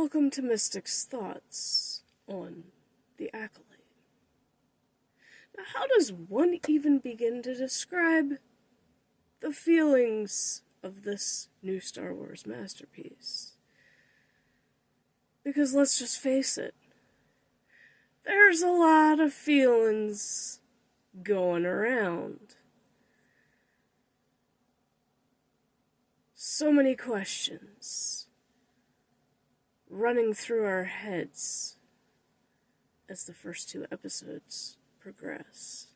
Welcome to Mystic's Thoughts on the Acolyte. Now, how does one even begin to describe the feelings of this new Star Wars masterpiece? Because let's just face it, there's a lot of feelings going around. So many questions running through our heads as the first two episodes progress.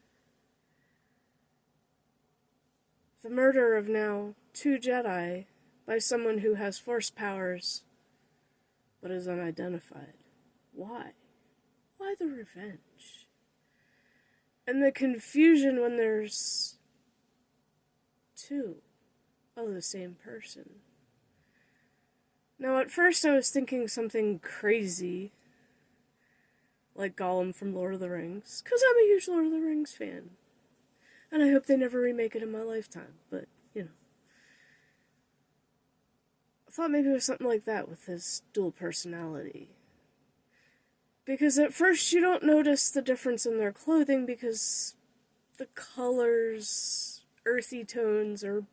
The murder of now 2 Jedi by someone who has Force powers but is unidentified. Why? Why the revenge? And the confusion when there's 2 of the same person. Now, at first I was thinking something crazy, like Gollum from Lord of the Rings, because I'm a huge Lord of the Rings fan. And I hope they never remake it in my lifetime, but, you know. I thought maybe it was something like that with his dual personality. Because at first you don't notice the difference in their clothing because the colors, earthy tones are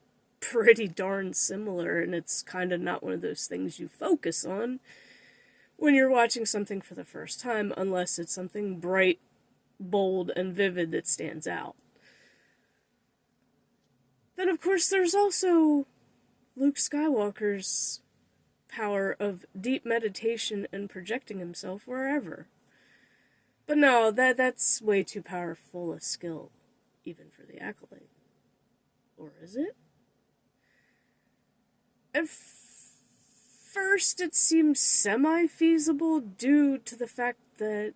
pretty darn similar, and it's kind of not one of those things you focus on when you're watching something for the first time, unless it's something bright, bold, and vivid that stands out. Then, of course, there's also Luke Skywalker's power of deep meditation and projecting himself wherever. But no, that's way too powerful a skill, even for the Acolyte. Or is it? At first, it seems semi-feasible due to the fact that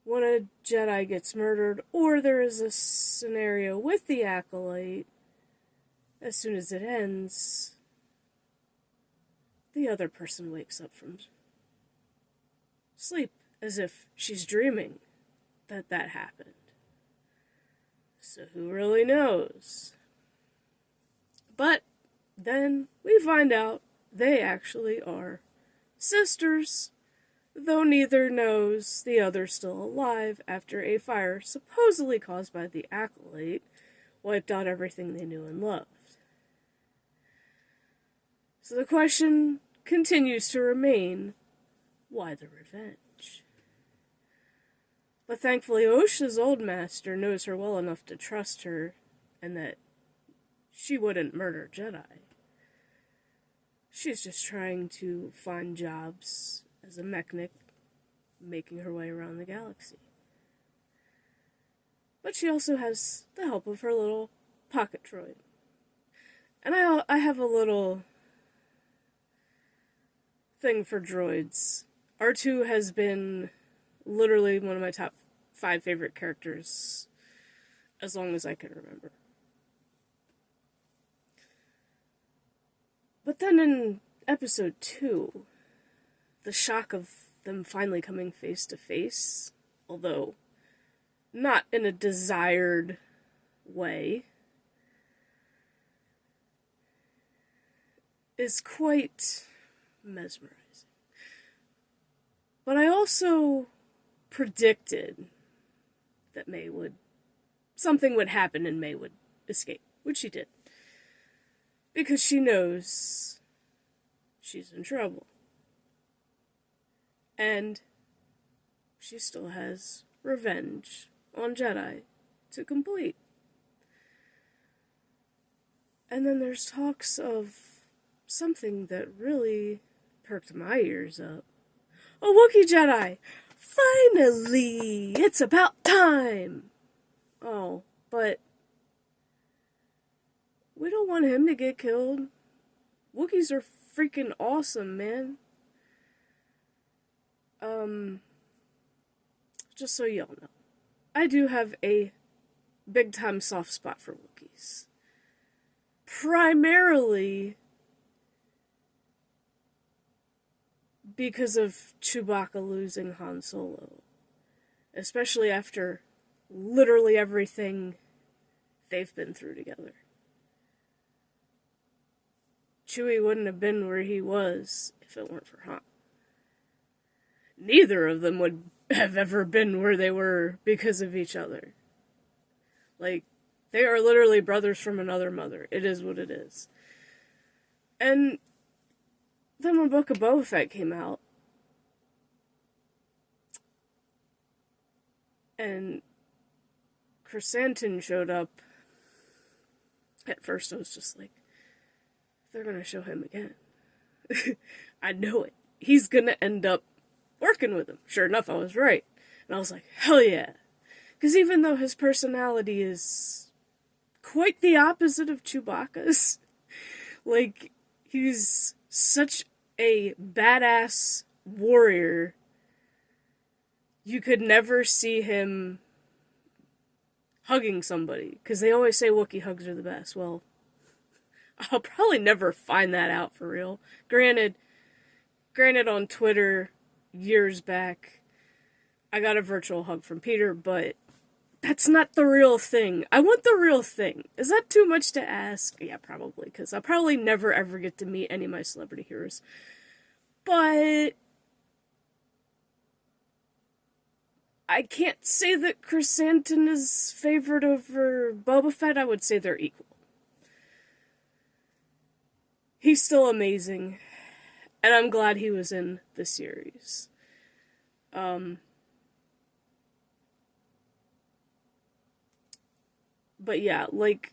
when a Jedi gets murdered, or there is a scenario with the Acolyte, as soon as it ends, the other person wakes up from sleep, as if she's dreaming that happened. So who really knows? But then we find out they actually are sisters, though neither knows the other's still alive after a fire supposedly caused by the Acolyte wiped out everything they knew and loved. So the question continues to remain, why the revenge? But thankfully Osha's old master knows her well enough to trust her, and that she wouldn't murder Jedi. She's just trying to find jobs as a mechanic, making her way around the galaxy. But she also has the help of her little pocket droid. And I have a little thing for droids. R2 has been literally one of my top 5 favorite characters as long as I can remember. But then in episode 2, the shock of them finally coming face to face, although not in a desired way, is quite mesmerizing. But I also predicted that something would happen and May would escape, which she did. Because she knows she's in trouble. And she still has revenge on Jedi to complete. And then there's talks of something that really perked my ears up. A Wookiee Jedi! Finally! It's about time! Oh, but we don't want him to get killed. Wookiees are freaking awesome, man. Just so y'all know, I do have a big-time soft spot for Wookiees. Primarily because of Chewbacca losing Han Solo. Especially after literally everything they've been through together. Chewie wouldn't have been where he was if if it weren't for Han. Neither of them would have ever been where they were because of each other. Like, they are literally brothers from another mother. It is what it is. And then when Book of Boba Fett came out, and Chrysanthemum showed up, at first I was just like, they're gonna show him again. I know it. He's gonna end up working with him. Sure enough, I was right. And I was like, hell yeah. Because even though his personality is quite the opposite of Chewbacca's, like, he's such a badass warrior, you could never see him hugging somebody. Because they always say Wookiee hugs are the best. Well, I'll probably never find that out for real. Granted on Twitter years back, I got a virtual hug from Peter, but that's not the real thing. I want the real thing. Is that too much to ask? Yeah, probably, because I'll probably never ever get to meet any of my celebrity heroes. But I can't say that Chrysanthemum is favored over Boba Fett. I would say they're equal. He's still amazing, and I'm glad he was in the series. But yeah, like,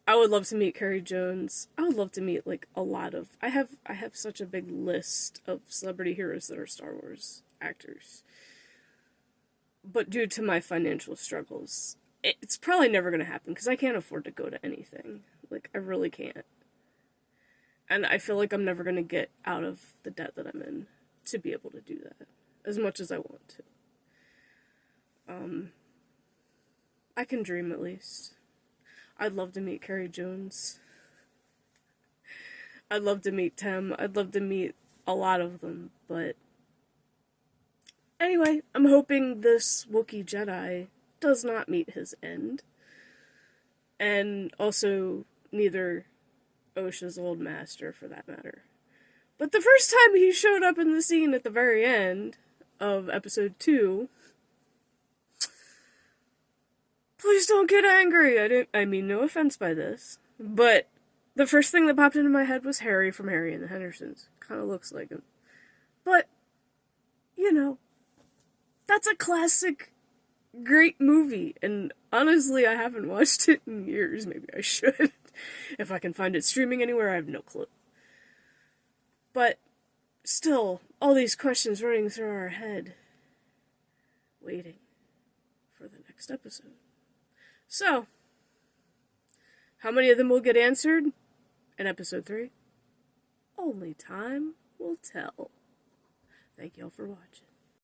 I would love to meet Carrie Jones. I would love to meet, like, a lot of... I have such a big list of celebrity heroes that are Star Wars actors. But due to my financial struggles, it's probably never going to happen, because I can't afford to go to anything. Like, I really can't. And I feel like I'm never going to get out of the debt that I'm in to be able to do that, as much as I want to. I can dream, at least. I'd love to meet Carrie Jones. I'd love to meet Tem. I'd love to meet a lot of them, but... Anyway, I'm hoping this Wookiee Jedi does not meet his end. And also, neither Osha's old master, for that matter. But the first time he showed up in the scene at the very end of episode 2... Please don't get angry. I mean no offense by this. But the first thing that popped into my head was Harry from Harry and the Hendersons. Kind of looks like him. But, you know, that's a classic, great movie. And honestly, I haven't watched it in years. Maybe I should. If I can find it streaming anywhere, I have no clue. But still, all these questions running through our head. Waiting for the next episode. So, how many of them will get answered in episode 3? Only time will tell. Thank y'all for watching.